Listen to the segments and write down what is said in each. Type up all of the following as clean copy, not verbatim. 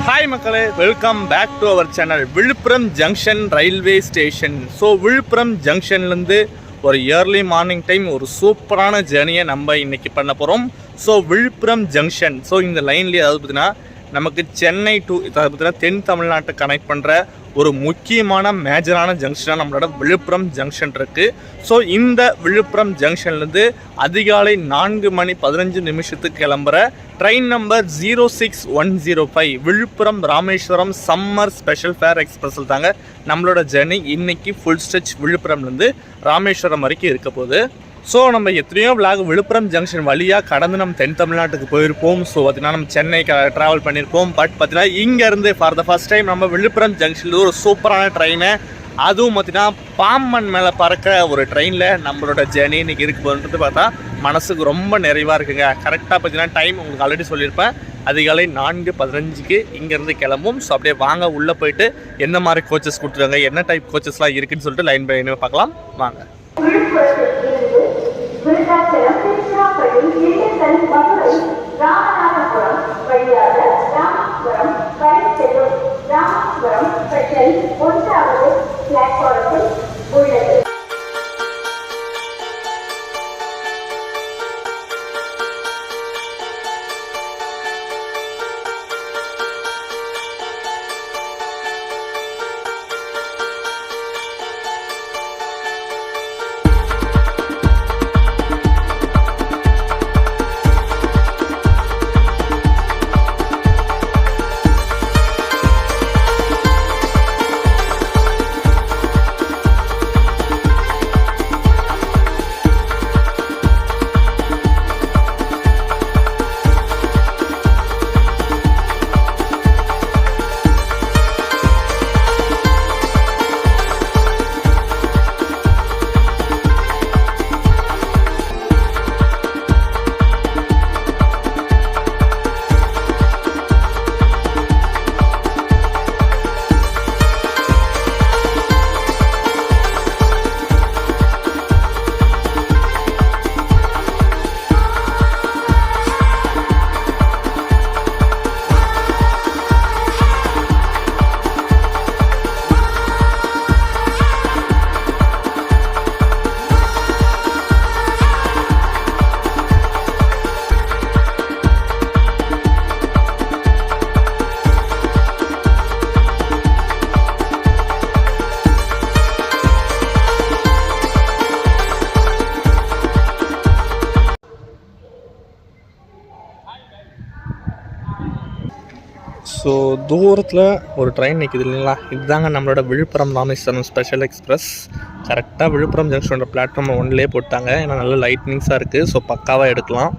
Hi மக்களே, welcome back to our channel. Villupuram junction railway station. So Villupuram ஜங்ஷன்லேருந்து ஒரு early morning time ஒரு சூப்பரான ஜேர்னியை நம்ம இன்றைக்கி பண்ண போகிறோம். ஸோ விழுப்புரம் ஜங்ஷன், ஸோ இந்த லைன்லேயே அதாவது பார்த்திங்கன்னா நமக்கு சென்னை டு பார்த்திங்கன்னா தென் தமிழ்நாட்டை கனெக்ட் பண்ணுற ஒரு முக்கியமான மேஜரான ஜங்ஷனாக நம்மளோட விழுப்புரம் ஜங்ஷன் இருக்குது. ஸோ இந்த விழுப்புரம் ஜங்ஷன்லேருந்து அதிகாலை 4:15 கிளம்புற train number 06105 Villupuram Rameswaram summer special fare எக்ஸ்பிரஸில் தாங்க நம்மளோட ஜேர்னி இன்றைக்கி ஃபுல் ஸ்ட்ரெச் விழுப்புரம்லேருந்து ராமேஸ்வரம் வரைக்கும் இருக்க போகுது. ஸோ நம்ம எத்தனையோ விளாக் விழுப்புரம் ஜங்ஷன் வழியாக கடந்து நம்ம தென் தமிழ்நாட்டுக்கு போயிருப்போம். ஸோ பார்த்திங்கன்னா நம்ம சென்னைக்கு ட்ராவல் பண்ணியிருப்போம். பட் பார்த்திங்கன்னா இங்கேருந்து ஃபார் த ஃபஸ்ட் டைம் நம்ம விழுப்புரம் ஜங்ஷனில் ஒரு சூப்பரான ட்ரெயினை, அதுவும் பார்த்திங்கன்னா பாம்பன் மேலே பறக்கிற ஒரு ட்ரெயினில் நம்மளோட ஜேர்னி இன்றைக்கி இருக்கு போகிறது பார்த்தா மனசுக்கு ரொம்ப நிறைவாக இருக்குங்க. கரெக்டாக பார்த்திங்கன்னா டைம் உங்களுக்கு ஆல்ரெடி சொல்லியிருப்பேன், அதிகாலை 4:15 இங்கேருந்து கிளம்பும். ஸோ அப்படியே வாங்க உள்ளே போயிட்டு என்ன மாதிரி கோச்சஸ் கொடுத்துருக்காங்க, என்ன டைப் கோச்சஸ்லாம் இருக்குதுன்னு சொல்லிட்டு லைன் பை லைன் பார்க்கலாம் வாங்க. விருத்தாச்சலம், திருச்சிராப்பள்ளி, திண்டுக்கல், மதுரை, ராமநாதபுரம் வழியாக ராமேஸ்வரம் வரை செல்லும் ராமேஸ்வரம் ஸ்பெஷல் 1வது பிளாட்ஃபாரத்தில் உள்ளது. ஸோ தூரத்தில் ஒரு ட்ரெயின் நிற்கிது இல்லைங்களா, இதுதாங்க நம்மளோட விழுப்புரம் ராமேஸ்வரம் ஸ்பெஷல் எக்ஸ்பிரஸ். கரெக்டாக விழுப்புரம் ஜங்ஷனோட பிளாட்ஃபார்ம் 1லேயே போட்டாங்க, ஏன்னா நல்ல லைட்னிங்ஸாக இருக்குது. ஸோ பக்காவாக எடுக்கலாம்.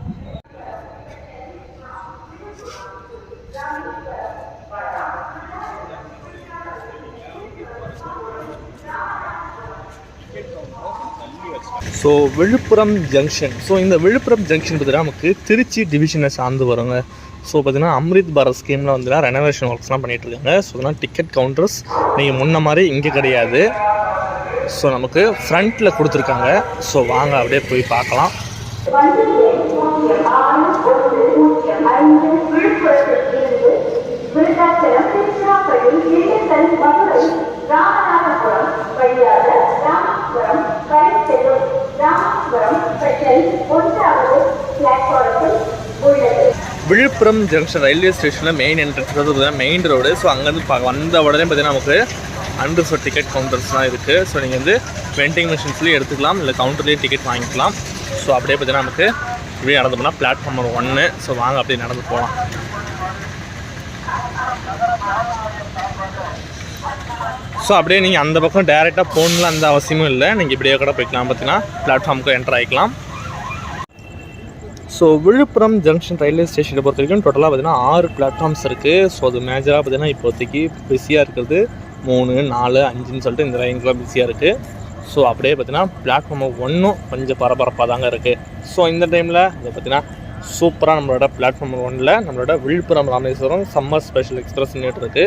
ஸோ விழுப்புரம் ஜங்ஷன், ஸோ இந்த விழுப்புரம் ஜங்ஷன் பார்த்தீங்கன்னா நமக்கு திருச்சி டிவிஷனை சார்ந்து வருங்க. ஸோ பார்த்தீங்கன்னா அம்ரித் பாரத் ஸ்கீமில் வந்துன்னா ரெனோவேஷன் ஒர்க்ஸ்லாம் பண்ணிகிட்ருக்காங்க. ஸோ அதனால் டிக்கெட் கவுண்டர்ஸ் நீங்கள் முன்ன மாதிரி இங்கே கிடையாது. ஸோ நமக்கு ஃப்ரண்ட்டில் கொடுத்துருக்காங்க. ஸோ வாங்க அப்படியே போய் பார்க்கலாம். விழுப்புரம் ஜங்ஷன் ரயில்வே ஸ்டேஷனில் மெயின் என்ட்ரன்ஸ் பார்த்தீங்கன்னா மெயின் ரோடு. ஸோ அங்கேருந்து வந்த உடனே பார்த்தீங்கன்னா நமக்கு அன்ரிசர்வ் டிக்கெட் கவுண்டர்ஸ்லாம் இருக்குது. ஸோ நீங்கள் வந்து வெண்டிங் மிஷின்ஸ்லேயும் எடுத்துக்கலாம், இல்லை கவுண்டர்லேயும் டிக்கெட் வாங்கிக்கலாம். ஸோ அப்படியே பார்த்தீங்கன்னா நமக்கு இப்படியே நடந்து போனால் பிளாட்ஃபார்ம் நம்பர் 1. ஸோ வாங்க அப்படியே நடந்து போகலாம். ஸோ அப்படியே நீங்கள் அந்த பக்கம் டேரெக்டாக போகணுன்னு அந்த அவசியமும் இல்லை, நீங்கள் இப்படியே கூட போய்க்கலாம். பார்த்தீங்கன்னா பிளாட்ஃபார்முக்கு என்டர் ஆகிக்கலாம். ஸோ விழுப்புரம் ஜங்ஷன் ரயில்வே ஸ்டேஷனை பொறுத்த வரைக்கும் டோட்டலாக பார்த்திங்கன்னா 6 பிளாட்ஃபார்ம்ஸ் இருக்குது. ஸோ அது மேஜராக பார்த்திங்கன்னா இப்போதைக்கு பிஸியாக இருக்கிறது 3, 4, 5ன்னு சொல்லிட்டு இந்த லைன்ஸ்லாம் பிஸியாக இருக்குது. ஸோ அப்படியே பார்த்திங்கன்னா பிளாட்ஃபார்ம் 1 கொஞ்சம் பரபரப்பாக தாங்க இருக்குது. ஸோ இந்த டைமில் இதை பார்த்திங்கன்னா சூப்பராக நம்மளோட பிளாட்ஃபார்ம் 1ல் நம்மளோட Villupuram Rameswaram summer special express இருக்குது.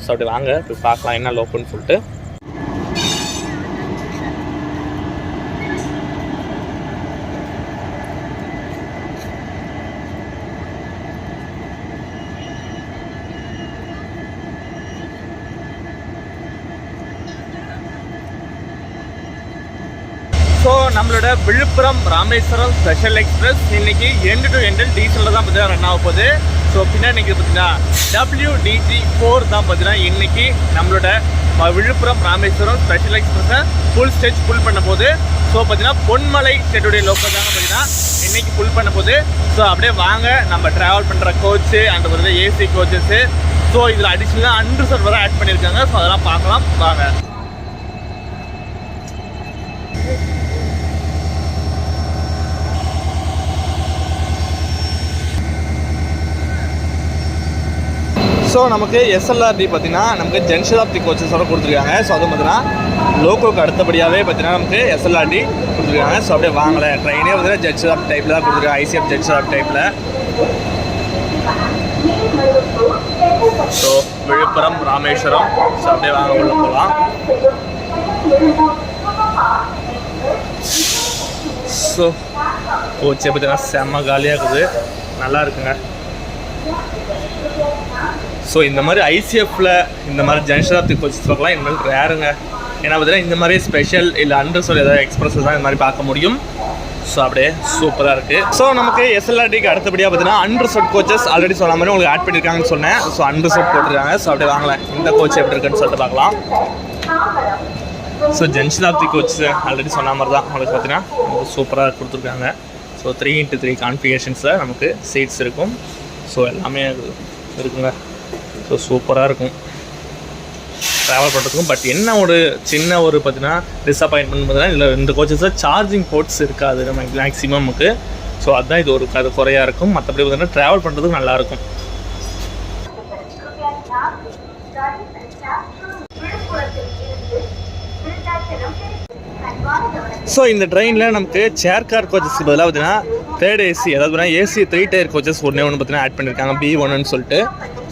ஸோ அப்படி வாங்க போய் பார்க்கலாம் என்ன லோக்குன்னு சொல்லிட்டு. நம்மளோட விழுப்புரம் ராமேஸ்வரம் ஸ்பெஷல் எக்ஸ்பிரஸ் இன்னைக்கு எண்டு டு எண்டு டீசலில் தான் பார்த்தீங்கன்னா ரன் ஆக போகுது. ஸோ பின்னாடி இன்னைக்கு பார்த்தீங்கன்னா WDG4 தான் பார்த்தீங்கன்னா இன்னைக்கு நம்மளோட விழுப்புரம் ராமேஸ்வரம் ஸ்பெஷல் எக்ஸ்பிரஸை ஃபுல் ஸ்டேஜ் ஃபுல் பண்ண போகுது. ஸோ பார்த்தீங்கன்னா பொன்மலை ஸ்டேட்டுடைய லோக்கல் தாங்க பார்த்தீங்கன்னா இன்னைக்கு ஃபுல் பண்ண போகுது. ஸோ அப்படியே வாங்க நம்ம ட்ராவல் பண்ணுற கோச்சு அந்த வந்து ஏசி கோச்சஸ்ஸு. ஸோ இதில் அடிஷ்னலாக அன்ரிசர்வ் வரை ஆட் பண்ணியிருக்காங்க. ஸோ அதெல்லாம் பார்க்கலாம் வாங்க. ஸோ நமக்கு SLRD பார்த்தீங்கன்னா நமக்கு ஜன்ஷதாப்தி கோச்சஸோட கொடுத்துருக்காங்க. ஸோ அது பார்த்தீங்கன்னா லோக்கோக்கு அடுத்தபடியாகவே பார்த்தீங்கன்னா நமக்கு SLRD கொடுத்துருக்காங்க. ஸோ அப்படியே வாங்கலை ட்ரெயினே பார்த்தீங்கன்னா ஜன்ஷதாப்தி டைப்பில் தான் கொடுத்துருக்காங்க, ICF ஜன்ஷதாப்தி டைப்பில். ஸோ விழுப்புரம் ராமேஸ்வரம். ஸோ அப்படியே வாங்க உள்ள போகலாம். ஸோ கோச்சை பார்த்தீங்கன்னா செம்ம காலியாக இருக்குது, நல்லா இருக்குங்க. ஸோ இந்த மாதிரி ICFல இந்த மாதிரி ஜன்ஷதாப்தி கோச்சஸ் பார்க்கலாம், இந்த மாதிரி ரேருங்க. ஏன்னா பார்த்தீங்கன்னா இந்த மாதிரி ஸ்பெஷல் இல்லை அண்டர்சோல் ஏதாவது எக்ஸ்பிரஸ் தான் இந்த மாதிரி பார்க்க முடியும். ஸோ அப்படியே சூப்பராக இருக்குது. ஸோ நமக்கு SLRDக்கு அடுத்தபடியாக பார்த்தீங்கன்னா அண்டர்சோட் கோச்சஸ் ஆல்ரெடி சொன்ன மாதிரி உங்களுக்கு ஆட் பண்ணியிருக்காங்கன்னு சொன்னேன். ஸோ அண்டர்சோட் போட்டிருக்காங்க. ஸோ அப்படியே வாங்கலாம் இந்த கோச் எப்படி இருக்குன்னு சொல்லிட்டு பார்க்கலாம். ஸோ ஜன்ஷதாப்தி கோச் ஆல்ரெடி சொன்ன மாதிரி தான் உங்களுக்கு பார்த்தீங்கன்னா சூப்பராக கொடுத்துருக்காங்க. ஸோ 3x3 கான்ஃபிகரேஷன்ஸில் நமக்கு சீட்ஸ் இருக்கும். ஸோ எல்லாமே இருக்குங்க. ஸோ சூப்பராக இருக்கும் ட்ராவல் பண்ணுறதுக்கும். பட் என்ன ஒரு சின்ன ஒரு பார்த்தீங்கன்னா டிஸப்பாயின்மெண்ட் பார்த்தீங்கன்னா இதில் 2 கோச்சஸில் சார்ஜிங் போர்ட்ஸ் இருக்காது நம்ம மேக்ஸிமமுக்கு. ஸோ அதுதான் இது ஒரு அது குறையாக இருக்கும். மற்றபடி பார்த்தீங்கன்னா ட்ராவல் பண்ணுறதுக்கு நல்லாயிருக்கும். ஸோ இந்த ட்ரெயினில் நமக்கு சேர் கார் கோச்சஸ்க்கு பதிலாக பார்த்தீங்கன்னா 3rd AC அதாவது பார்த்தீங்கன்னா AC 3 டயர் கோச்சஸ் ஒன்று பார்த்தீங்கன்னா ஆட் பண்ணியிருக்காங்க B1ன்னு சொல்லிட்டு.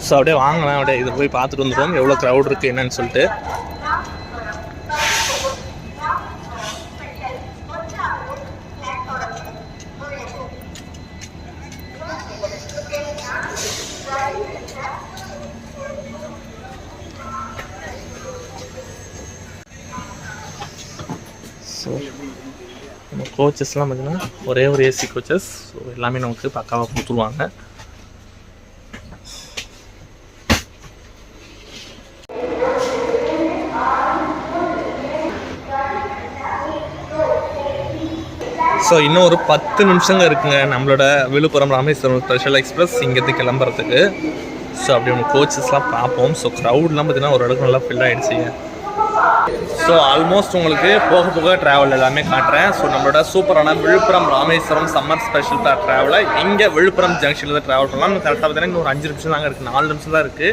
ஸோ அப்படியே வாங்கலாம், அப்படியே இதை போய் பார்த்துட்டு வந்துடுவோம் எவ்வளோ க்ரௌட் இருக்குது என்னன்னு சொல்லிட்டு. ஸோ நம்ம கோச்சஸ்லாம் பார்த்தீங்கன்னா ஒரே ஒரு AC கோச்சஸ். ஸோ எல்லாமே நமக்கு பக்காவாக கொடுத்துருவாங்க. ஸோ இன்னும் ஒரு 10 நிமிஷங்க இருக்குங்க நம்மளோட விழுப்புரம் ராமேஸ்வரம் ஸ்பெஷல் எக்ஸ்பிரஸ் இங்கேருந்து கிளம்புறதுக்கு. ஸோ அப்படி ஒன்று கோச்சஸ்லாம் பார்ப்போம். ஸோ க்ரௌட்லாம் பார்த்தீங்கன்னா ஒரு இடத்துக்கு நல்லா ஃபில் ஆகிடுச்சிங்க. ஸோ ஆல்மோஸ்ட் உங்களுக்கு போக போக ட்ராவல் எல்லாமே காட்டுறேன். ஸோ நம்மளோட சூப்பரான விழுப்புரம் ராமேஸ்வரம் சம்மர் ஸ்பெஷல் ட்ராவலை இங்கே விழுப்புரம் ஜங்ஷனில் தான் ட்ராவல் பண்ணலாம். கரெக்டாக பார்த்தீங்கன்னா இன்னும் ஒரு 5 நிமிஷம் தாங்க இருக்குது, 4 நிமிஷம் தான் இருக்குது.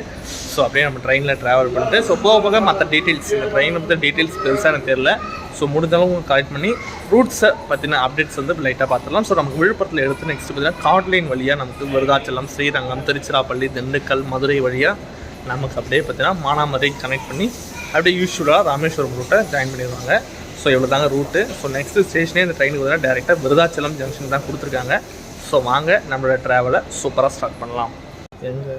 ஸோ அப்படியே நம்ம ட்ரெயினில் ட்ராவல் பண்ணிட்டு ஸோ போக போக மற்ற டீட்டெயில்ஸ் இந்த ட்ரெயினை பற்றி டீட்டெயில்ஸ் பெருசாக எனக்கு தெரியல. ஸோ முடிஞ்சளவு உங்களுக்கு கலெக்ட் பண்ணி ரூட்ஸை பற்றின அப்டேட்ஸ் வந்து லைட்டாக பார்த்துடலாம். ஸோ நமக்கு விழுப்புரத்தில் எடுத்து நெக்ஸ்ட் பார்த்தீங்கன்னா காட்லைன் வழியாக நமக்கு விருதாச்சலம், ஸ்ரீரங்கம், திருச்சிராப்பள்ளி, திண்டுக்கல், மதுரை வழியாக நமக்கு அப்படியே பார்த்தீங்கன்னா மானாமதுரை கனெக்ட் பண்ணி அப்படியே யூஸ்வலாக ராமேஸ்வரம் ரூட்டை ஜாயின் பண்ணிடுவாங்க. ஸோ இவ்வளோ தாங்க ரூட்டு. ஸோ நெக்ஸ்ட் ஸ்டேஷனே இந்த ட்ரெயினுக்கு பார்த்தீங்கன்னா டேரெக்டாக விருதாச்சலம் ஜங்ஷன் தான் கொடுத்துருக்காங்க. ஸோ வாங்க நம்மளோட ட்ராவலை சூப்பராக ஸ்டார்ட் பண்ணலாம். எங்கே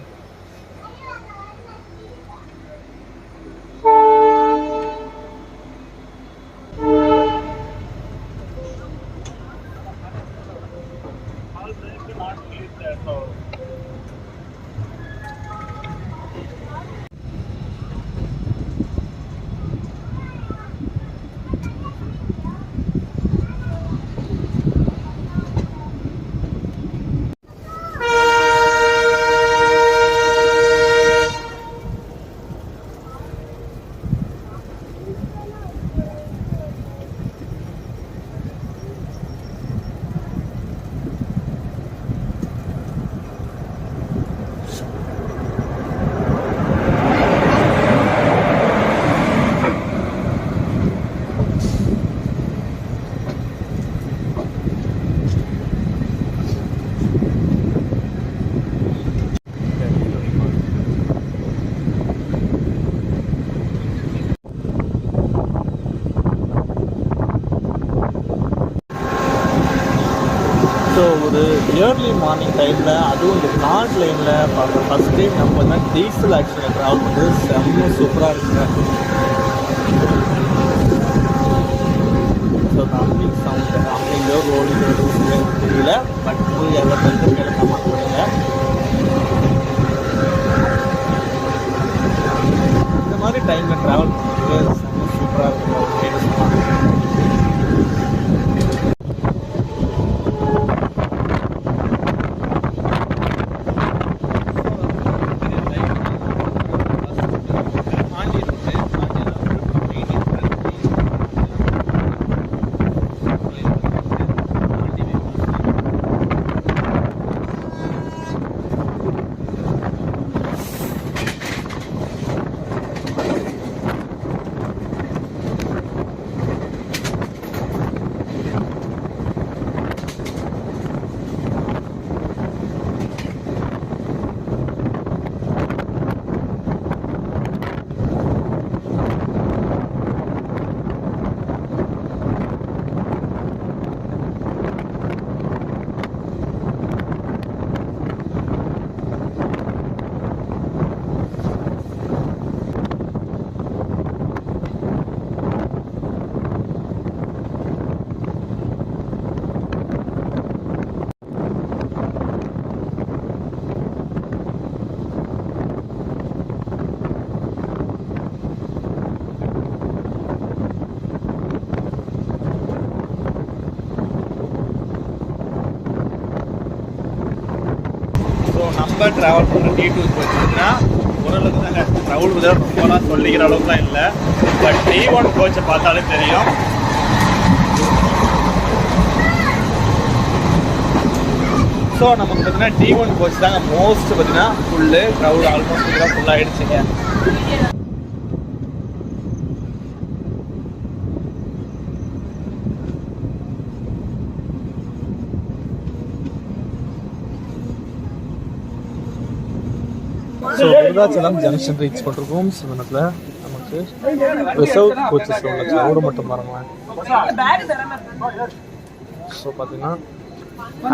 ஸோ ஒரு இயர்லி மார்னிங் டைமில் அதுவும் இந்த நார்த் லைனில் பார்க்குற ஃபஸ்ட் டைம் நம்ம வந்து டீசல் ஆக்ஷனை ட்ராவல் பண்ணுறது செம்ம சூப்பராக இருக்குங்க. ஸோ ரம்மிங் சவுண்டு ரம்மிங்கோ ரோலிங்கோ தெரியல. பட் எவ்வளோ பேருக்கு கமெண்ட் பண்ணுங்க. இந்த மாதிரி டைமில் ட்ராவல் பண்ணுறது சூப்பராக இருக்கும் அப்படின்னு சொல்லலாம். நம்ம ட்ராவல் பண்ணுற T2 கோச்சுன்னா ஓரளவுக்கு தாங்க க்ரௌடு தான் ரொம்பலாம் சொல்லிக்கிற அளவுக்குலாம் இல்லை. பட் T1 கோச்சை பார்த்தாலே தெரியும். ஸோ நமக்கு பார்த்தீங்கன்னா T1 கோச் தாங்க மோஸ்ட் பார்த்தீங்கன்னா ஃபுல்லு க்ரௌடு ஆல்மோஸ்ட் பார்த்தீங்கன்னா ஃபுல்லாகிடுச்சுங்க. ஸோ விருதாச்சலம் ஜங்ஷன் ரீச் பண்ணிருக்கோம். சிவனத்தில் நமக்கு ரிசர்வ் கோச்சஸ் உள்ள க்ரௌடு மட்டும் பாருங்களேன். ஸோ பார்த்தீங்கன்னா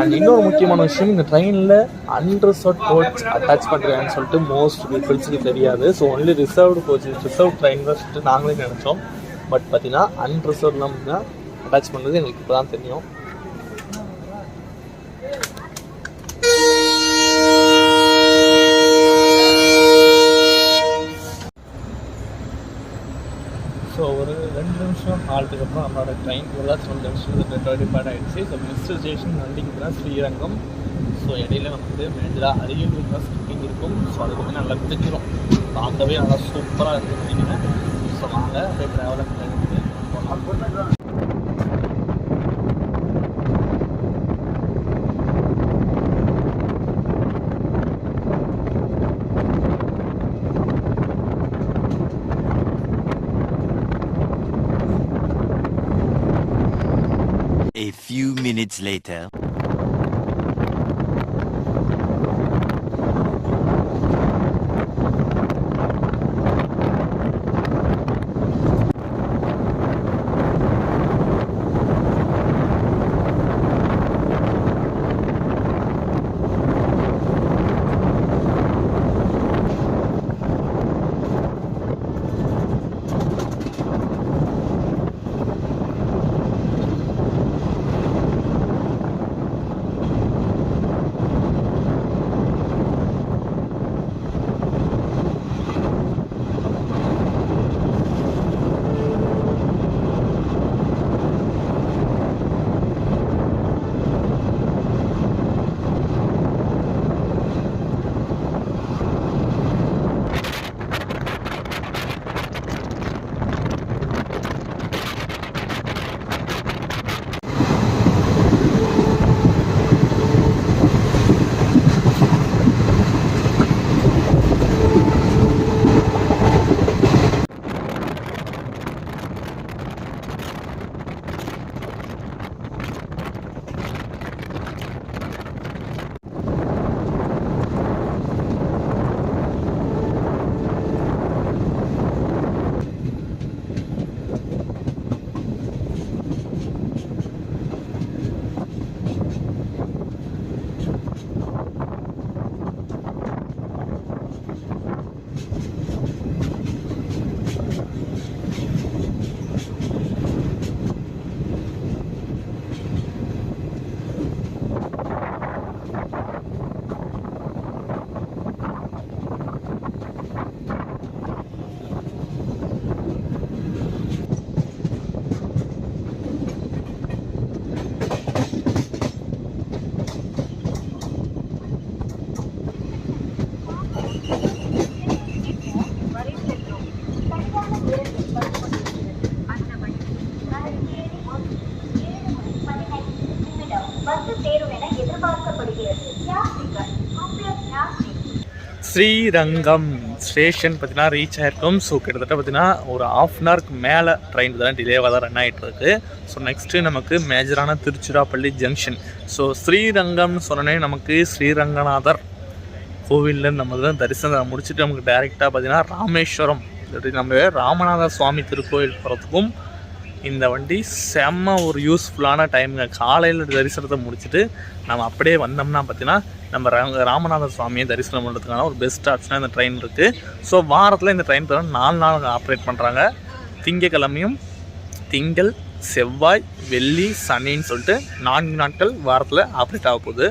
அண்ட் இன்னொரு முக்கியமான விஷயம், இந்த ட்ரெயினில் அன்ரிசர்வ் கோச் அட்டாச் பண்ணுறாங்கன்னு சொல்லிட்டு மோஸ்ட் பீப்புள்ஸுக்கு தெரியாது. So only reserved coaches reserve train தான் சொல்லிட்டு நாங்களே நினச்சோம். பட் பார்த்தீங்கன்னா அன்ரிசர்வ்லாம் தான் அட்டாச் பண்ணுறது எங்களுக்கு இப்போ தான் தெரியும். ஸோ ஒரு 2 நிமிஷம் ஆல்ட்டுக்கு அப்புறம் நம்மளோட ட்ரெயின் விருதாச்சலம் ஜங்ஷன் டிபார்ட் ஆகிடுச்சு. ஸோ நெக்ஸ்ட் ஸ்டேஷன் வண்டிக்கு தான் ஸ்ரீரங்கம். ஸோ இடையில வந்து மேஜராக அரியலூர் தான் ஸ்கிப்பிங் இருக்கும். ஸோ அது வந்து நல்லா பிடிச்சிரும். பார்க்கவே நல்லா சூப்பராக இருந்துச்சுங்க. ஸோ வாங்க அப்படியே ட்ராவலை போகலாம். A few minutes later. Srirangam station பார்த்தீங்கன்னா ரீச் ஆகிருக்கும். ஸோ கிட்டத்தட்ட பார்த்தீங்கன்னா ஒரு ½ அன் ஹவருக்கு மேலே ட்ரெயின் தான் டிலேவாக தான் ரன் ஆகிட்டு இருக்கு. ஸோ நெக்ஸ்ட்டு நமக்கு மேஜரான திருச்சிராப்பள்ளி ஜங்ஷன். ஸோ ஸ்ரீரங்கம்னு சொன்னோன்னே நமக்கு ஸ்ரீரங்கநாதர் கோவிலில் நம்ம தான் தரிசனம் முடிச்சுட்டு நமக்கு டைரெக்டாக பார்த்தீங்கன்னா ராமேஸ்வரம் நம்ம ராமநாத சுவாமி திருக்கோயில் போகிறதுக்கும் இந்த வண்டி செம்ம ஒரு யூஸ்ஃபுல்லான டைமுங்க. காலையில் தரிசனத்தை முடிச்சுட்டு நம்ம அப்படியே வந்தோம்னா பார்த்தீங்கன்னா நம்ம ராமநாத சுவாமியை தரிசனம் பண்ணுறதுக்கான ஒரு பெஸ்ட் ஆப்ஷனாக இந்த ட்ரெயின் இருக்குது. ஸோ வாரத்தில் இந்த ட்ரெயின் தவிர 4 நாள் ஆப்ரேட் பண்ணுறாங்க. திங்கக்கிழமையும் திங்கள் செவ்வாய் வெள்ளி சனின்னு சொல்லிட்டு 4 நாட்கள் வாரத்தில் ஆப்ரேட் ஆக போகுது.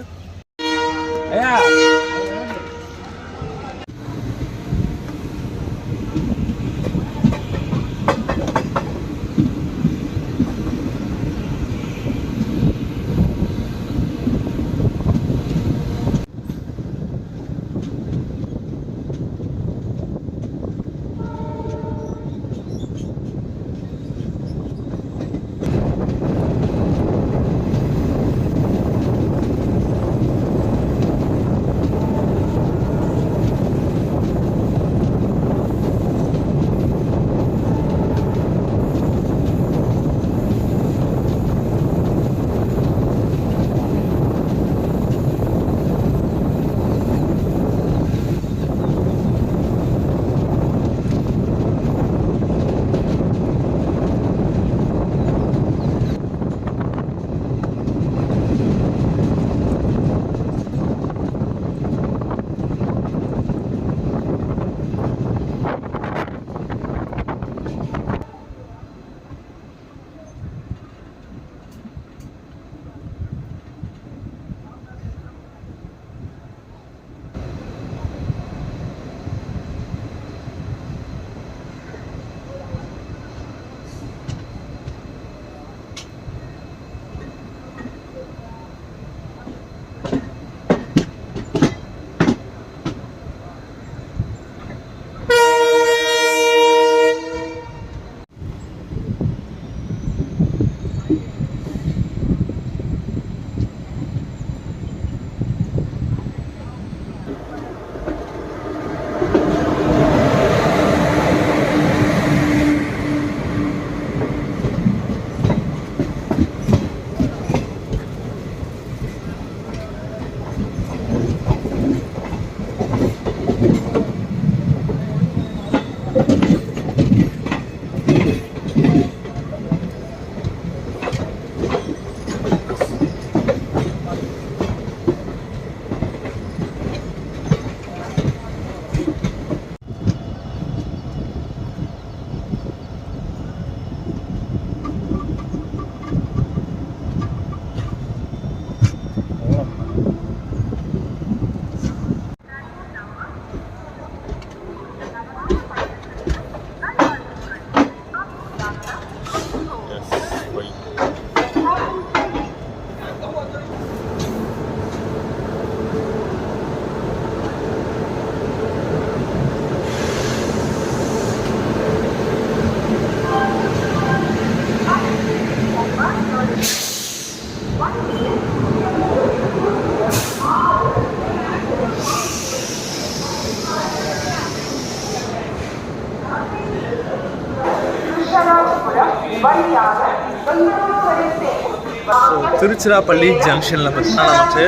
திருச்சிராப்பள்ளி ஜங்ஷனில் பார்த்தீங்கன்னா நமக்கு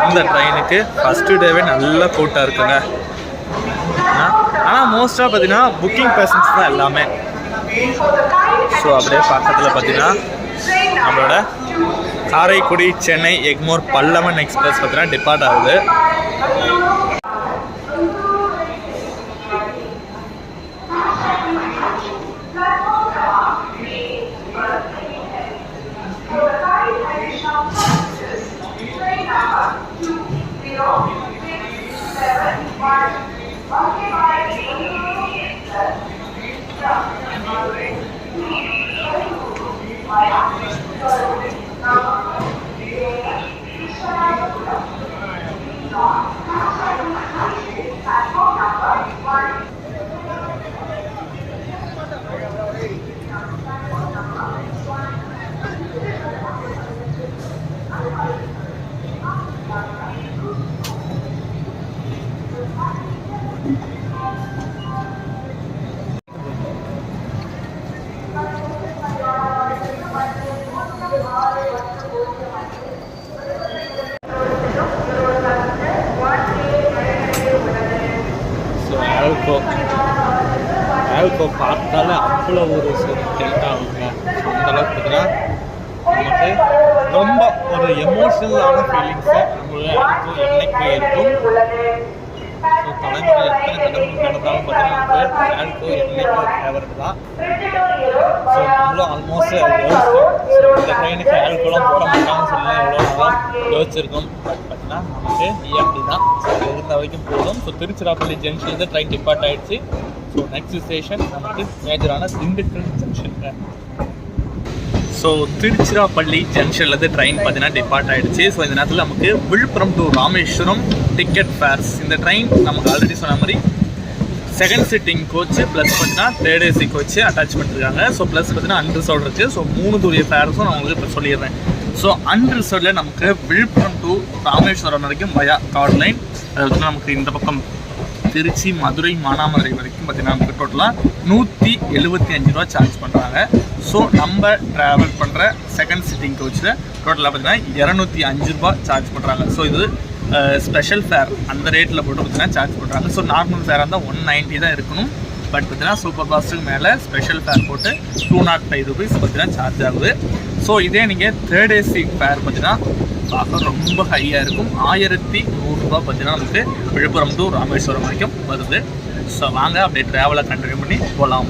இந்த ட்ரெயினுக்கு ஃபஸ்ட்டு டேவே நல்ல கூட்டம் இருக்குங்க. ஆனால் மோஸ்ட்டாக பார்த்தீங்கன்னா புக்கிங் பேசஞ்சர்ஸ் தான் எல்லாமே. ஸோ அப்படியே பக்கத்தில் பார்த்தீங்கன்னா நம்மளோட காரைக்குடி சென்னை எக்மோர் பல்லவன் எக்ஸ்பிரஸ் பார்த்தீங்கன்னா டிபார்ட் ஆகுது. ஆல்கோ பார்த்தாலே அவ்வளோ ஒரு டெல்ட்டாக இருக்குங்க. அந்த அளவுக்கு பார்த்தீங்கன்னா நமக்கு ரொம்ப ஒரு எமோஷனலான ஃபீலிங்ஸை நம்மளோட ஆல்கோ என்னைக்குமே இருக்கும். ஸோ தலைமுறை எத்தனை தலைமுறை நடந்தாலும் பார்த்தீங்கன்னா நமக்கு ஆல்கோ என்னைக்கு ஃபேவரட் தான். ஸோ நம்மளும் ஆல்மோஸ்ட் இந்த ட்ரெயினுக்கு ஆல்கோலாம் போட மாட்டாங்கன்னு சொல்லி எவ்வளோ நாளாக யோசிச்சிருக்கோம். பட் பார்த்தீங்கன்னா நமக்கு இஎம்டி தான். ஸோ இருந்த வரைக்கும் போதும். ஸோ திருச்சிராப்பள்ளி ஜங்ஷன்லேருந்து ட்ரெயின் டிபார்ட் ஆகிடுச்சு. ஸோ நெக்ஸ்ட் ஸ்டேஷன் நமக்கு மேஜரான திண்டுக்கல் ஜங்ஷனுங்க. ஸோ திருச்சிராப்பள்ளி ஜங்ஷன்லேருந்து ட்ரெயின் பார்த்தீங்கன்னா டிபார்ட் ஆகிடுச்சு. ஸோ இந்த நேரத்தில் நமக்கு Villupuram to Rameswaram ticket fares, இந்த ட்ரெயின் நமக்கு ஆல்ரெடி சொன்ன மாதிரி செகண்ட் சிட்டிங் கோச்சு ப்ளஸ் பார்த்தீங்கன்னா தேர்ட் ஏசி கோச்சு அட்டாச் பண்ணிருக்காங்க. ஸோ ப்ளஸ் பார்த்தீங்கன்னா அன்ரிசர்வ்டு இருக்குது. ஸோ 3 தூரிய ஃபேர்ஸும் நான் உங்களுக்கு இப்போ சொல்லிடுறேன். ஸோ அன்ரிசர்வ்டில் நமக்கு விழுப்புரம் டு ராமேஸ்வரம் வரைக்கும் வயா கார்டு லைன், அதாவது நமக்கு இந்த பக்கம் திருச்சி மதுரை மானாமதுரை வரைக்கும் பார்த்தீங்கன்னா நமக்கு டோட்டலாக 175 ரூபா சார்ஜ் பண்ணுறாங்க. ஸோ நம்ம ட்ராவல் பண்ணுற செகண்ட் சிட்டிங் கோச்சில் டோட்டலாக பார்த்தீங்கன்னா 205 ரூபா சார்ஜ் பண்ணுறாங்க. ஸோ இது ஸ்பெஷல் ஃபேர் அந்த ரேட்டில் போட்டு பார்த்தீங்கன்னா சார்ஜ் பண்ணுறாங்க. ஸோ நார்மல் ஃபேராக இருந்தால் 190 தான் இருக்கணும். பட் பார்த்தீங்கன்னா சூப்பர் ஃபாஸ்ட்டுக்கு மேலே ஸ்பெஷல் ஃபேர் போட்டு 205 ரூபீஸ் பார்த்தீங்கன்னா சார்ஜ் ஆகுது. ஸோ இதே நீங்கள் தேர்ட் ஏசி ஃபேர் பார்த்தீங்கன்னா பார்க்க ரொம்ப ஹையாக இருக்கும். 1100 ரூபா பார்த்தீங்கன்னா நமக்கு விழுப்புரம் டு ராமேஸ்வரம் வரைக்கும் வருது. ஸோ வாங்க அப்படியே ட்ராவலை கண்டினியூ பண்ணி போகலாம்.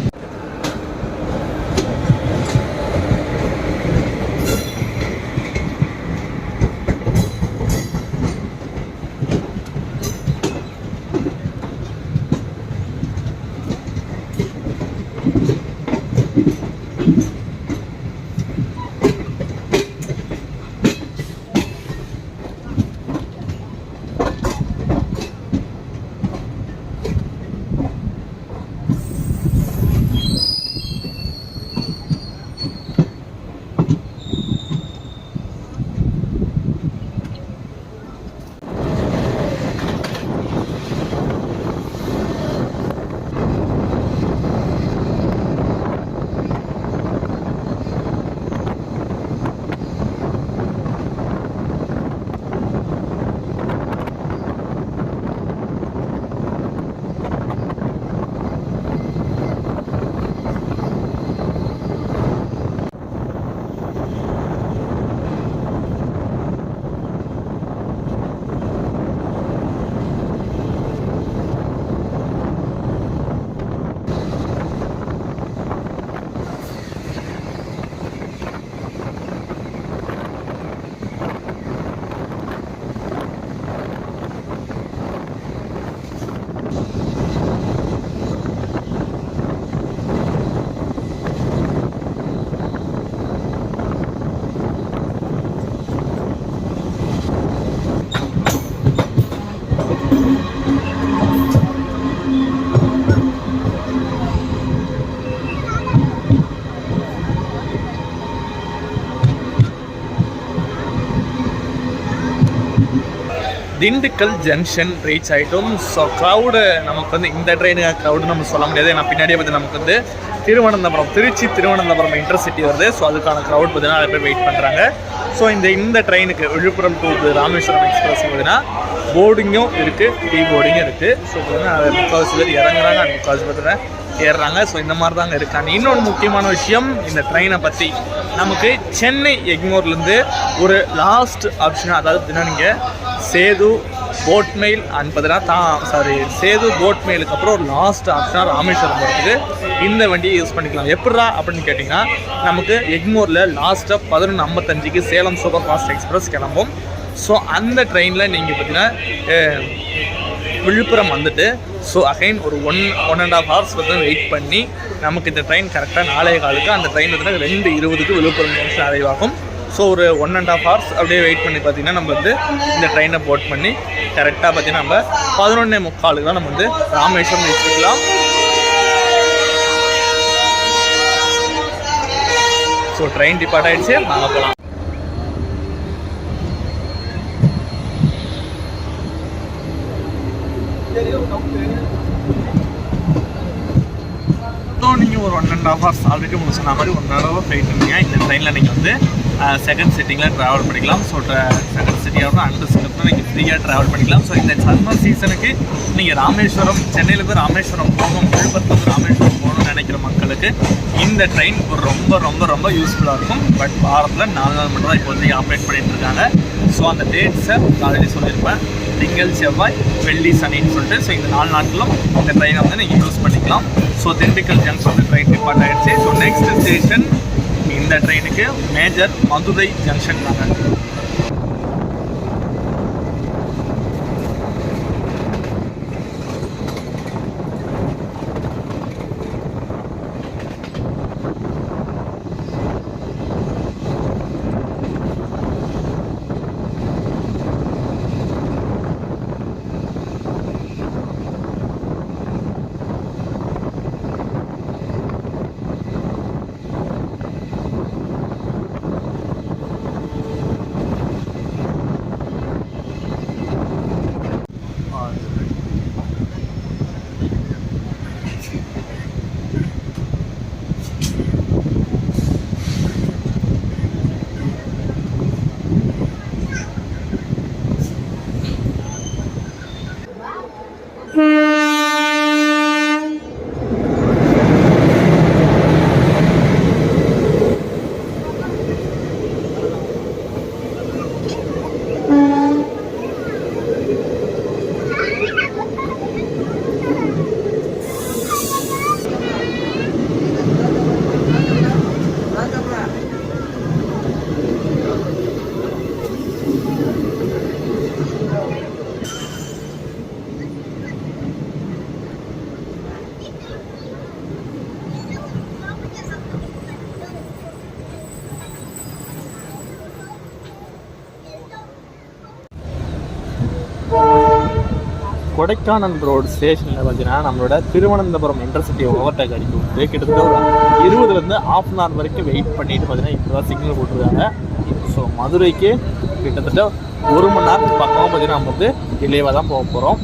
திண்டுக்கல் ஜங்ஷன் ரீச் ஆகிட்டோம். ஸோ க்ரௌடு நமக்கு வந்து இந்த ட்ரெயினுக்கு க்ரௌடு நம்ம சொல்ல முடியாது. ஏன்னா பின்னாடியே வந்து நமக்கு வந்து திருவனந்தபுரம் திருச்சி திருவனந்தபுரம் இன்டர்சிட்டி வருது. ஸோ அதுக்கான க்ரௌட் பார்த்தீங்கன்னா நிறைய பேர் வெயிட் பண்ணுறாங்க. ஸோ இந்த ட்ரெயினுக்கு விழுப்புரம் டு ராமேஸ்வரம் எக்ஸ்பிரஸ் பார்த்தீங்கன்னா போர்டிங்கும் இருக்குது, டீ போர்டிங்கும் இருக்குது. ஸோ பார்த்தீங்கன்னா முக்கால்வாசி பேர் இறங்குறாங்க, அந்த முக்கால்வாசி பேர் ஏறுறாங்க. ஸோ இந்த மாதிரி தாங்க இருக்காங்க. இன்னொன்று முக்கியமான விஷயம் இந்த ட்ரெயினை பற்றி, நமக்கு சென்னை எக்மோர்லேருந்து ஒரு லாஸ்ட் ஆப்ஷனாக, அதாவது பார்த்தீங்கன்னா நீங்கள் சேது போட்மெயில் அண்ட் பார்த்தீங்கன்னா சேது போட்மெயிலுக்கு அப்புறம் ஒரு லாஸ்ட் ஆப்ஷனாக ராமேஸ்வரம் போகிறதுக்கு இந்த வண்டியை யூஸ் பண்ணிக்கலாம். எப்படா அப்படின்னு கேட்டிங்கன்னா, நமக்கு எக்மோரில் லாஸ்ட்டாக 11:55 சேலம் சூப்பர் ஃபாஸ்ட் எக்ஸ்பிரஸ் கிளம்பும். ஸோ அந்த ட்ரெயினில் நீங்கள் பார்த்தீங்கன்னா விழுப்புரம் வந்துட்டு ஸோ அகைன் ஒரு 1.5 hours வந்து வெயிட் பண்ணி நமக்கு இந்த ட்ரெயின் கரெக்டாக 4:15 அந்த ட்ரெயின் பார்த்தீங்கன்னா 2:20 விழுப்புரம் ஜங்ஷன் அரைவாகும். ஸோ ஒரு 1.5 hours அப்படியே வெயிட் பண்ணி பார்த்தீங்கன்னா நம்ம வந்து இந்த ட்ரெயினை போட் பண்ணி கரெக்டாக பார்த்தீங்கன்னா நம்ம 11:45 தான் நம்ம வந்து ராமேஸ்வரம் வச்சுக்கலாம். ஸோ ட்ரெயின் டிபார்ட் ஆகிடுச்சு, நாங்கள் போகலாம். ஸோ நீங்கள் ஒரு 1.5 hours ஆல்ரெடி உங்களுக்கு சொன்ன மாதிரி 1 hour ஃப்ளைட் இருந்தீங்க. இந்த ட்ரெயினில் நீங்கள் வந்து செகண்ட் சிட்டிங்கில் ட்ராவல் பண்ணிக்கலாம். ஸோ செகண்ட் சிட்டியாக அண்டர் சிட்டில் நீங்கள் ஃப்ரீயாக ட்ராவல் பண்ணிக்கலாம். ஸோ இந்த சம்மர் சீசனுக்கு நீங்கள் ராமேஸ்வரம், சென்னையிலேருந்து ராமேஸ்வரம் போகணும், விழுப்புரத்துலேருந்து ராமேஸ்வரம் போகணும்னு நினைக்கிற மக்களுக்கு இந்த ட்ரெயின் ஒரு ரொம்ப ரொம்ப ரொம்ப யூஸ்ஃபுல்லாக இருக்கும். பட் வாரத்தில் 4 நாள் மட்டும் தான் இப்போ வந்து ஆப்ரேட் பண்ணிகிட்டு இருக்காங்க. ஸோ அந்த டேட்ஸை ஆல்ரெடி சொல்லியிருப்பேன், திங்கள், செவ்வாய், வெள்ளி, சனின்னு சொல்லிட்டு. ஸோ இந்த 4 நாட்களும் இந்த ட்ரெயினை வந்து நீங்கள் யூஸ் பண்ணிக்கலாம். ஸோ திண்டுக்கல் ஜங்ஷன் வந்து ட்ரெயின் டிபார்ட் ஆகிடுச்சு. ஸோ நெக்ஸ்ட் ஸ்டேஷன் இந்த ட்ரெயினுக்கு மேஜர் மதுரை ஜங்ஷன் தாங்க. கொடைக்கானல் ரோடு ஸ்டேஷனில் பார்த்தீங்கன்னா நம்மளோட திருவனந்தபுரம் இன்டர்சிட்டி ஓவர்டேக் அடிக்கும் போது கிட்டத்தட்ட ஒரு 20லேருந்து ½ hour வரைக்கும் வெயிட் பண்ணிட்டு பார்த்தீங்கன்னா இப்போ தான் சிக்னல் போட்டிருக்காங்க. ஸோ மதுரைக்கு கிட்டத்தட்ட 1 மணி நேரத்துக்கு பக்கமாக பார்த்தீங்கன்னா நம்ம வந்து டிலேவாக தான் போக போகிறோம்.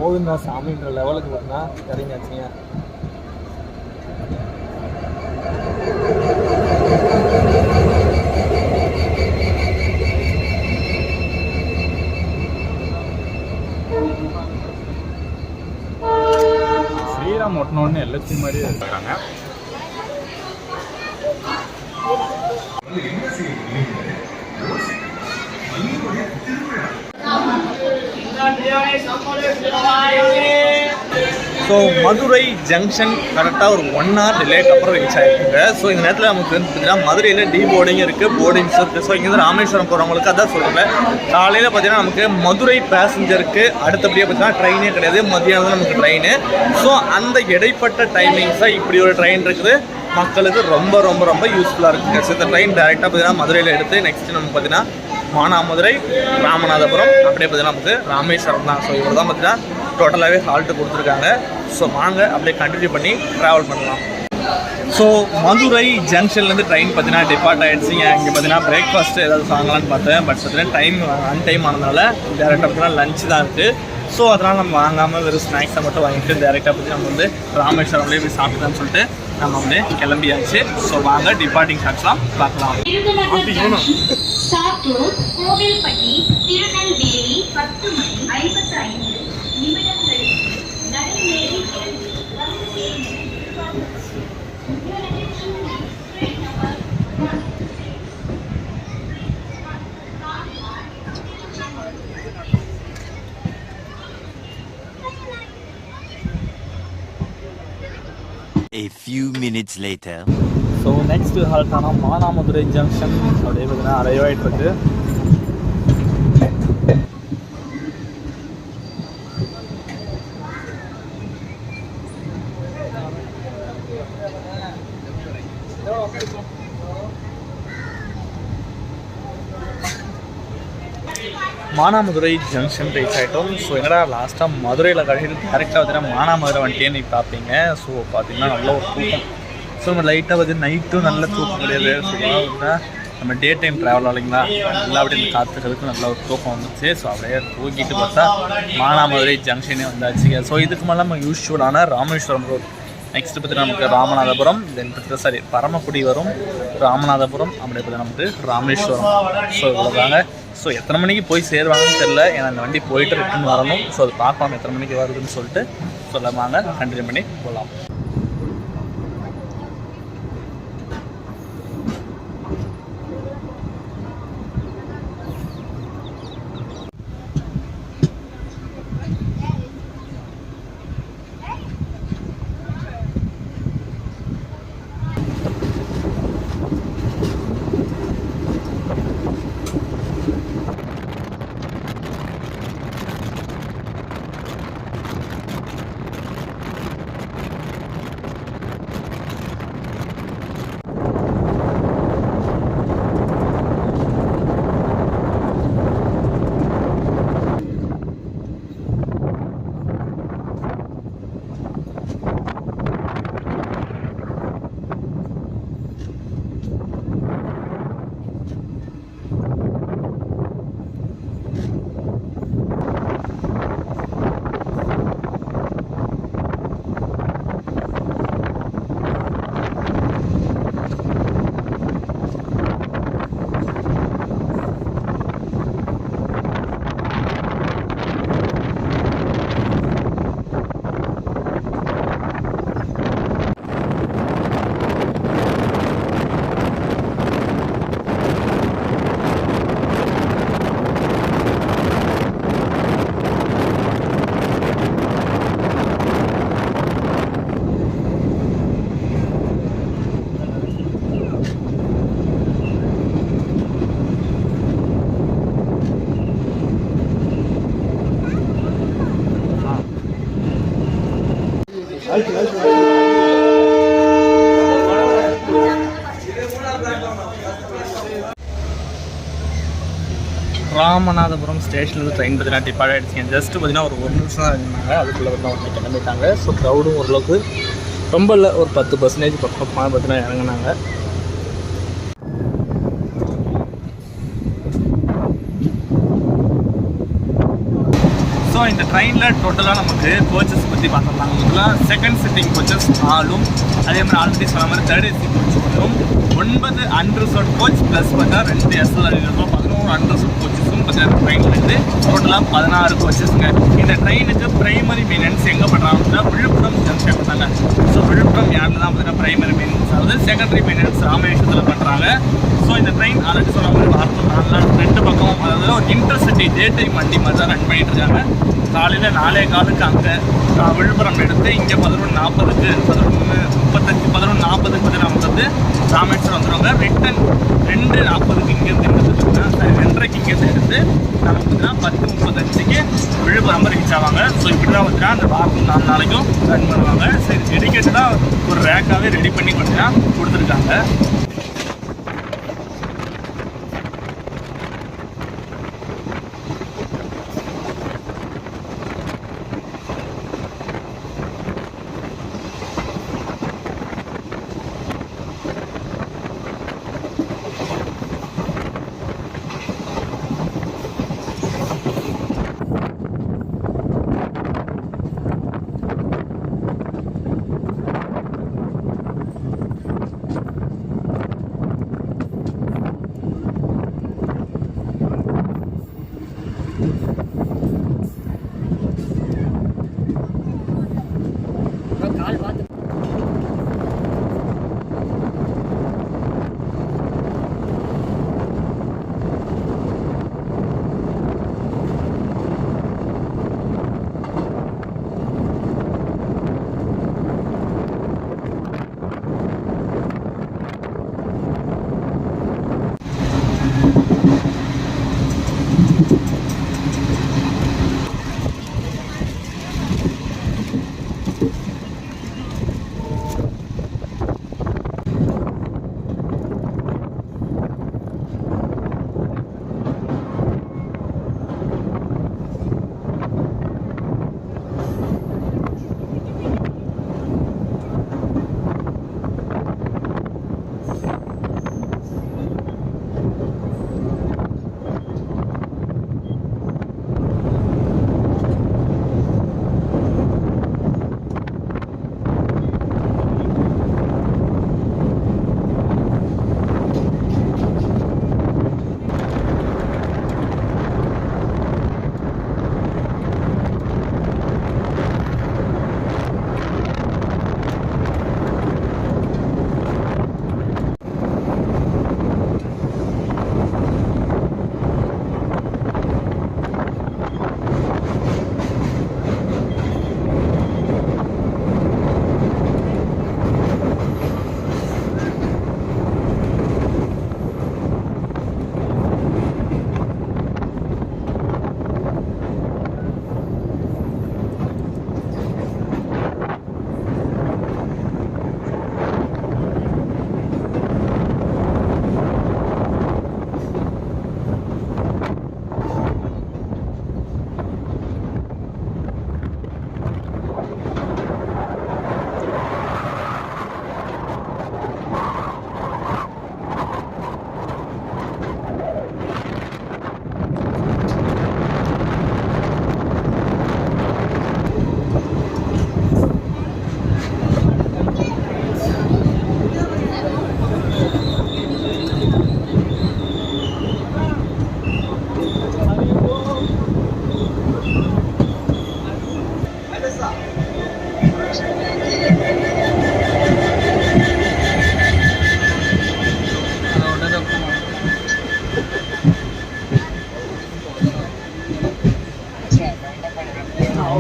போதுண்டா சாமின்ற லெவலுக்கு பார்த்தா இறங்கியாச்சுங்க. ஸ்ரீராம் ஒட்டினோடனே எல்எஸ்சி மாதிரியே இருக்காங்க. ஸோ மதுரை ஜங்ஷன் கரெக்டாக ஒரு 1 hour டிலேக்கு அப்புறம் ரீச் ஆகிருக்குங்க. ஸோ இந்த நேரத்தில் நமக்கு வந்து பார்த்தீங்கன்னா மதுரையில் டீ போர்டிங் இருக்குது, போர்டிங்ஸ் இருக்குது. ஸோ இங்கேருந்து ராமேஸ்வரம் போகிறவங்களுக்கு அதான் சொல்கிறேன். காலையில் பார்த்தீங்கன்னா நமக்கு மதுரை பேசஞ்சருக்கு அடுத்தபடியாக பார்த்தீங்கன்னா ட்ரெயினே கிடையாது, மதியானம் தான் நமக்கு ட்ரெயின். ஸோ அந்த இடைப்பட்ட டைமிங்ஸாக இப்படி ஒரு ட்ரெயின் இருக்குது. மக்களுக்கு ரொம்ப ரொம்ப ரொம்ப யூஸ்ஃபுல்லாக இருக்குங்க. ஸோ இந்த ட்ரெயின் டேரெக்டாக பார்த்தீங்கன்னா மதுரையில் எடுத்து நெக்ஸ்ட் நம்ம பார்த்தீங்கன்னா மானாமதுரை, ராமநாதபுரம், அப்படியே பார்த்தீங்கன்னா நமக்கு ராமேஸ்வரம் தான். ஸோ இவர் தான் பார்த்தீங்கன்னா டோட்டலாகவே ஹால்ட்டு கொடுத்துருக்காங்க. ஸோ வாங்க அப்படியே கண்டினியூ பண்ணி ட்ராவல் பண்ணலாம். ஸோ மதுரை ஜங்ஷன்லேருந்து ட்ரெயின் பார்த்தீங்கன்னா டிபார்ட் ஆகிடுச்சிங்க. இங்கே பார்த்தீங்கன்னா பிரேக்ஃபாஸ்ட்டு ஏதாவது வாங்கலான்னு பார்த்தேன். பட் பார்த்தீங்கன்னா டைம் அன்டைம் ஆனதுனால டேரெக்டாக பார்த்தீங்கன்னா லஞ்ச் தான் இருக்குது. ஸோ அதனால் நம்ம வாங்காமல் வெறும் ஸ்நாக்ஸை மட்டும் வாங்கிட்டு டேரெக்டாக பற்றி நம்ம வந்து ராமேஸ்வரம்லேயே போய் சாப்பிட்டுதான்னு சொல்லிட்டு நம்ம வந்து கிளம்பியாச்சு. ஸோ வாங்க டிபார்ட்டிங் ஷாட்ஸ்லாம் பார்க்கலாம். சாத்தூர், கோவில்பட்டி, திருநெல்வேலி 10 மணி 55 நிமிடங்களுக்கு நடைமேறி A few minutes later. So next ஹால்ட்டான மானாமதுரை ஜங்ஷன் அப்படியே பார்த்தீங்கன்னா அரைவ் ஆகிட்டுருக்கு. மானாமதுரை ஜங்ஷன் ரீச் ஆகிட்டோம். ஸோ என்னடா லாஸ்ட்டாக மதுரையில் கடைசியில் டேரெக்டாக பார்த்தீங்கன்னா மானாமதுரை வந்துட்டேன்னு பார்ப்பீங்க. ஸோ பார்த்தீங்கன்னா நல்ல ஒரு தூக்கம். ஸோ நம்ம லைட்டாக பார்த்து நைட்டும் நல்ல தூக்கம் கிடையாது. ஸோ நம்ம டே டைம் ட்ராவல் ஆகலைங்களா, நல்லா அப்படியே காத்துக்கிறதுக்கு நல்ல ஒரு தூக்கம் வந்துச்சு. ஸோ அப்படியே தூக்கிட்டு பார்த்தா மானாமதுரை ஜங்ஷனே வந்தாச்சு. ஸோ இதுக்கு மேலே நம்ம யூஸ்வலான ராமேஸ்வரம் ரோட், நெக்ஸ்ட்டு பார்த்தீங்கன்னா நமக்கு ராமநாதபுரம், தென் பார்த்தீங்கன்னா பரமக்குடி வரும், ராமநாதபுரம், அப்படியே பார்த்தீங்கன்னா நமக்கு ராமேஸ்வரம். ஸோ இவ்வளோதாங்க. ஸோ எத்தனை மணிக்கு போய் சேருவாங்கன்னு தெரில, ஏன்னா அந்த வண்டி போயிட்டு ரிட்டர்ன் வரணும். ஸோ அது பார்க்கலாம் எத்தனை மணிக்கு வருதுன்னு சொல்லிட்டு சொல்லாமாங்க கண்டினியூ பண்ணி போகலாம். ராமநாதபுரம் ஸ்டேஷனில் ட்ரெயின் பார்த்தீங்கன்னா டிபார்ட் ஆகிடுச்சிங்க. ஜஸ்ட்டு பார்த்தீங்கன்னா ஒரு நிமிஷம் தான் இருந்தாங்க, அதுக்குள்ளே வந்து அவங்க கிளம்பிட்டாங்க. ஸோ க்ரௌடும் ஓரளவுக்கு ரொம்ப இல்லை, ஒரு 10% பக்கம் பார்த்தீங்கன்னா இறங்கினாங்க. ஸோ இந்த ட்ரெயினில் டோட்டலாக நமக்கு கோச்சஸ் பற்றி பார்த்துருந்தாங்க. முதல்ல செகண்ட் சிட்டிங் கோச்சஸ் 4, அதே மாதிரி ஆல்ரெடி சொன்ன மாதிரி தேர்ட் ஏசி கோச் மட்டும் 9 அன்ரிசர்வ் கோச் ப்ளஸ் பார்த்தா 2 SL 11 அன்ரிசர்வ் கோச்சஸும் பார்த்தீங்கன்னா ட்ரெயினில் இருந்து டோட்டலாக 16 கோச்சஸுங்க. இந்த ட்ரெயினுக்கு பிரைமரி மெயின்டெனன்ஸ் எங்கே பண்ணுறாங்கன்னா விழுப்புரம் ஜங்ஷன் பண்ணாங்க. ஸோ விழுப்புரம் யாரில் தான் பார்த்தீங்கன்னா பிரைமரி மெயின்டெனன்ஸ் ஆகுது, செகண்டரி மெயின்டெனன்ஸ் ராமேஸ்வரத்தில் பண்ணுறாங்க. ஸோ இந்த ட்ரெயின் ஆல்ரெடி சொன்ன மாதிரி வாரத்தில் 4 நாள் 2 பக்கம், அதாவது ஒரு இன்டர்சிட்டி டே டைம் வண்டி மாதிரி தான் ரன் பண்ணிட்டு இருக்காங்க. காலையில் 4:15 அங்கே விழுப்புரம் எடுத்து இங்கே 11:40, 11:35, 11:40 நமக்கு வந்து ராமேஸ்வரம் வந்துடுவாங்க. ரிட்டன் 2:40 இங்கேருந்து எடுத்துக்கிட்டா 2:30 இங்கேருந்து எடுத்து நமக்கு 10:35 விழுப்புரம் ரீச் ரீச் ஆவாங்க. ஸோ இப்படி தான் பார்த்தீங்கன்னா அந்த வாரம் 4 நாளைக்கும் ரன் பண்ணுவாங்க. சரி, டெடிக்கேட்டடாக ஒரு ரேக்காகவே ரெடி பண்ணி பார்த்தீங்கன்னா கொடுத்துருக்காங்க.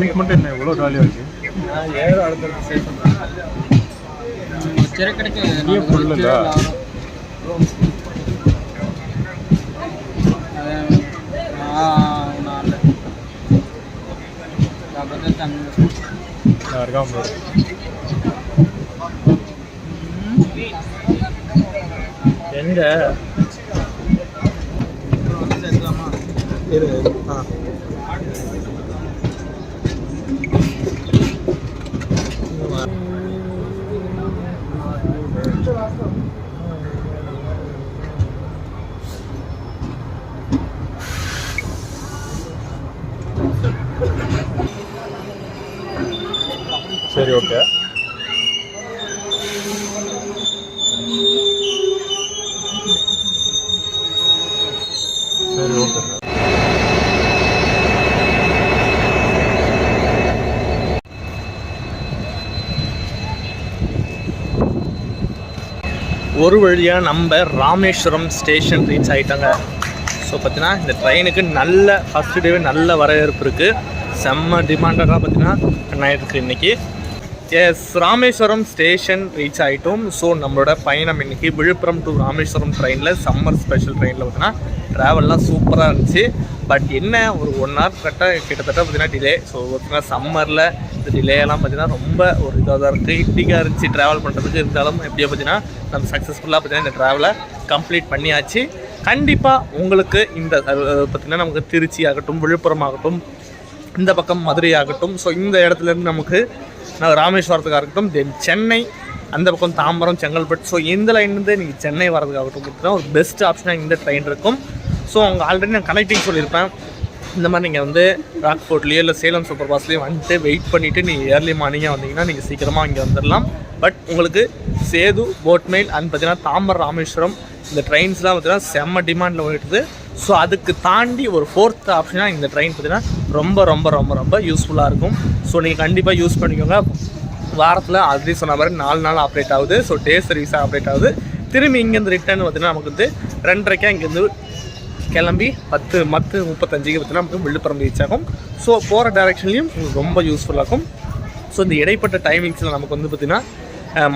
இன்னைக்கு மட்டும் என்ன இவ்வளோ ஜாலியாக இருக்கு? ஏழு அடுத்த ஸ்டேஷன் చిరకడికి నీళ్ళు ఫుల్గా எங்க சரி ஓகே சரி ஓகே சார். ஒரு வழியாக நம்ம ராமேஸ்வரம் ஸ்டேஷன் ரீச் ஆகிட்டாங்க. ஸோ பார்த்தீங்கன்னா இந்த ட்ரெயினுக்கு நல்ல ஃபஸ்ட்டு டேவே நல்ல வரவேற்பு இருக்குது. செம்ம டிமாண்டடாக பார்த்தீங்கன்னா நைட்டுக்கு இன்றைக்கி. எஸ், ராமேஸ்வரம் ஸ்டேஷன் ரீச் ஆகிட்டோம். ஸோ நம்மளோட பயணம் இன்றைக்கி விழுப்புரம் டு ராமேஸ்வரம் ட்ரெயினில், சம்மர் ஸ்பெஷல் ட்ரெயினில் பார்த்தீங்கன்னா ட்ராவல்லாம் சூப்பராக இருந்துச்சு. பட் என்ன ஒரு 1 hour கிட்டத்தட்ட பார்த்தீங்கன்னா டிலே. ஸோ பார்த்தீங்கன்னா சம்மரில் இந்த டிலேயெல்லாம் பார்த்தீங்கன்னா ரொம்ப ஒரு இதாக தான் இருக்குது, ஹிட்டிக்காக இருந்துச்சு ட்ராவல் பண்ணுறதுக்கு. இருந்தாலும் எப்படியோ பார்த்தீங்கன்னா நம்ம சக்ஸஸ்ஃபுல்லாக பார்த்தீங்கன்னா இந்த ட்ராவலை கம்ப்ளீட் பண்ணியாச்சு. கண்டிப்பாக உங்களுக்கு இந்த பார்த்திங்கன்னா நமக்கு திருச்சி ஆகட்டும், விழுப்புரம் ஆகட்டும், இந்த பக்கம் மதுரை ஆகட்டும், ஸோ இந்த இடத்துலேருந்து நமக்கு ராமேஸ்வரத்துக்காக இருக்கட்டும், தென் சென்னை, அந்த பக்கம் தாம்பரம், செங்கல்பட்டு, ஸோ இந்த லைன்லேருந்து நீங்கள் சென்னை வரதுக்காகட்டும் பார்த்தீங்கன்னா ஒரு பெஸ்ட் ஆப்ஷனாக இந்த ட்ரெயின் இருக்கும். ஸோ அவங்க ஆல்ரெடி நான் கனெக்டிங் சொல்லியிருப்பேன். இந்த மாதிரி நீங்கள் வந்து ராக்ஃபோர்ட்லேயோ இல்லை சேலம் சூப்பர் ஃபாஸ்ட்லேயோ வந்துட்டு வெயிட் பண்ணிவிட்டு நீங்கள் ஏர்லி மார்னிங்காக வந்தீங்கன்னா நீங்கள் சீக்கிரமாக இங்கே வந்துடலாம். பட் உங்களுக்கு சேது, போட்மெயில் அண்ட் பார்த்தீங்கன்னா தாம்பரம், ராமேஸ்வரம் இந்த ட்ரெயின்ஸ்லாம் பார்த்தீங்கன்னா செம்ம டிமாண்டில் ஓடிட்டுது. ஸோ அதுக்கு தாண்டி ஒரு 4th ஆப்ஷனாக இந்த ட்ரெயின் பார்த்தீங்கன்னா ரொம்ப ரொம்ப ரொம்ப ரொம்ப யூஸ்ஃபுல்லாக இருக்கும். ஸோ நீங்கள் கண்டிப்பாக யூஸ் பண்ணிக்கோங்க. வாரத்தில் ஆல்ரெடி சொன்ன மாதிரி 4 நாள் ஆப்ரேட் ஆகுது. ஸோ டே சர்வீஸாக ஆப்ரேட் ஆகுது. திரும்பி இங்கேருந்து ரிட்டர்ன் பார்த்தீங்கன்னா நமக்கு வந்து 2:30 இங்கேருந்து கிளம்பி 10:35 பார்த்தீங்கன்னா நமக்கு விழுப்புரம் ரீச் ஆகும். ஸோ போகிற டைரெக்ஷன்லையும் உங்களுக்கு ரொம்ப யூஸ்ஃபுல்லாக இருக்கும். ஸோ இந்த இடைப்பட்ட டைமிங்ஸில் நமக்கு வந்து பார்த்திங்கன்னா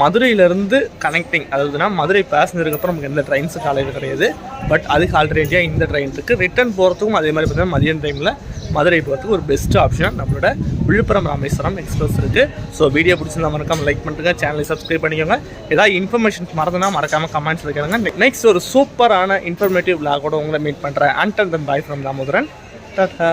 மதுரையிலேருந்து கனெக்டிங், அதாவதுனா மதுரை பேசஞ்சருக்கு அப்புறம் நமக்கு எந்த ட்ரெயின்ஸும் காலையில் கிடையாது. பட் அதுக்கு ஆல்டர்னேட்டிவாக இந்த ட்ரெயின் இருக்குது. ரிட்டர்ன் போகிறதுக்கும் அதே மாதிரி பார்த்திங்கன்னா மதியம் டைமில் மதுரை போகிறதுக்கு ஒரு பெஸ்ட் ஆப்ஷனாக நம்மளோட விழுப்புரம் ராமேஸ்வரம் எக்ஸ்பிரஸ் இருக்குது. ஸோ வீடியோ பிடிச்சிருந்தா மறக்காமல் லைக் பண்ணுறேங்க, சேனலை சப்ஸ்கிரைப் பண்ணிக்கோங்க. ஏதாவது இன்ஃபர்மேஷன் மறந்துனா மறக்காமல் கமெண்ட்ஸில் கேளுங்க. நெக்ஸ்ட் ஒரு சூப்பரான இன்ஃபர்மேட்டிவ் விளாகோட உங்களை மீட் பண்ணுறேன். Until than bye from Damodaran. Tata.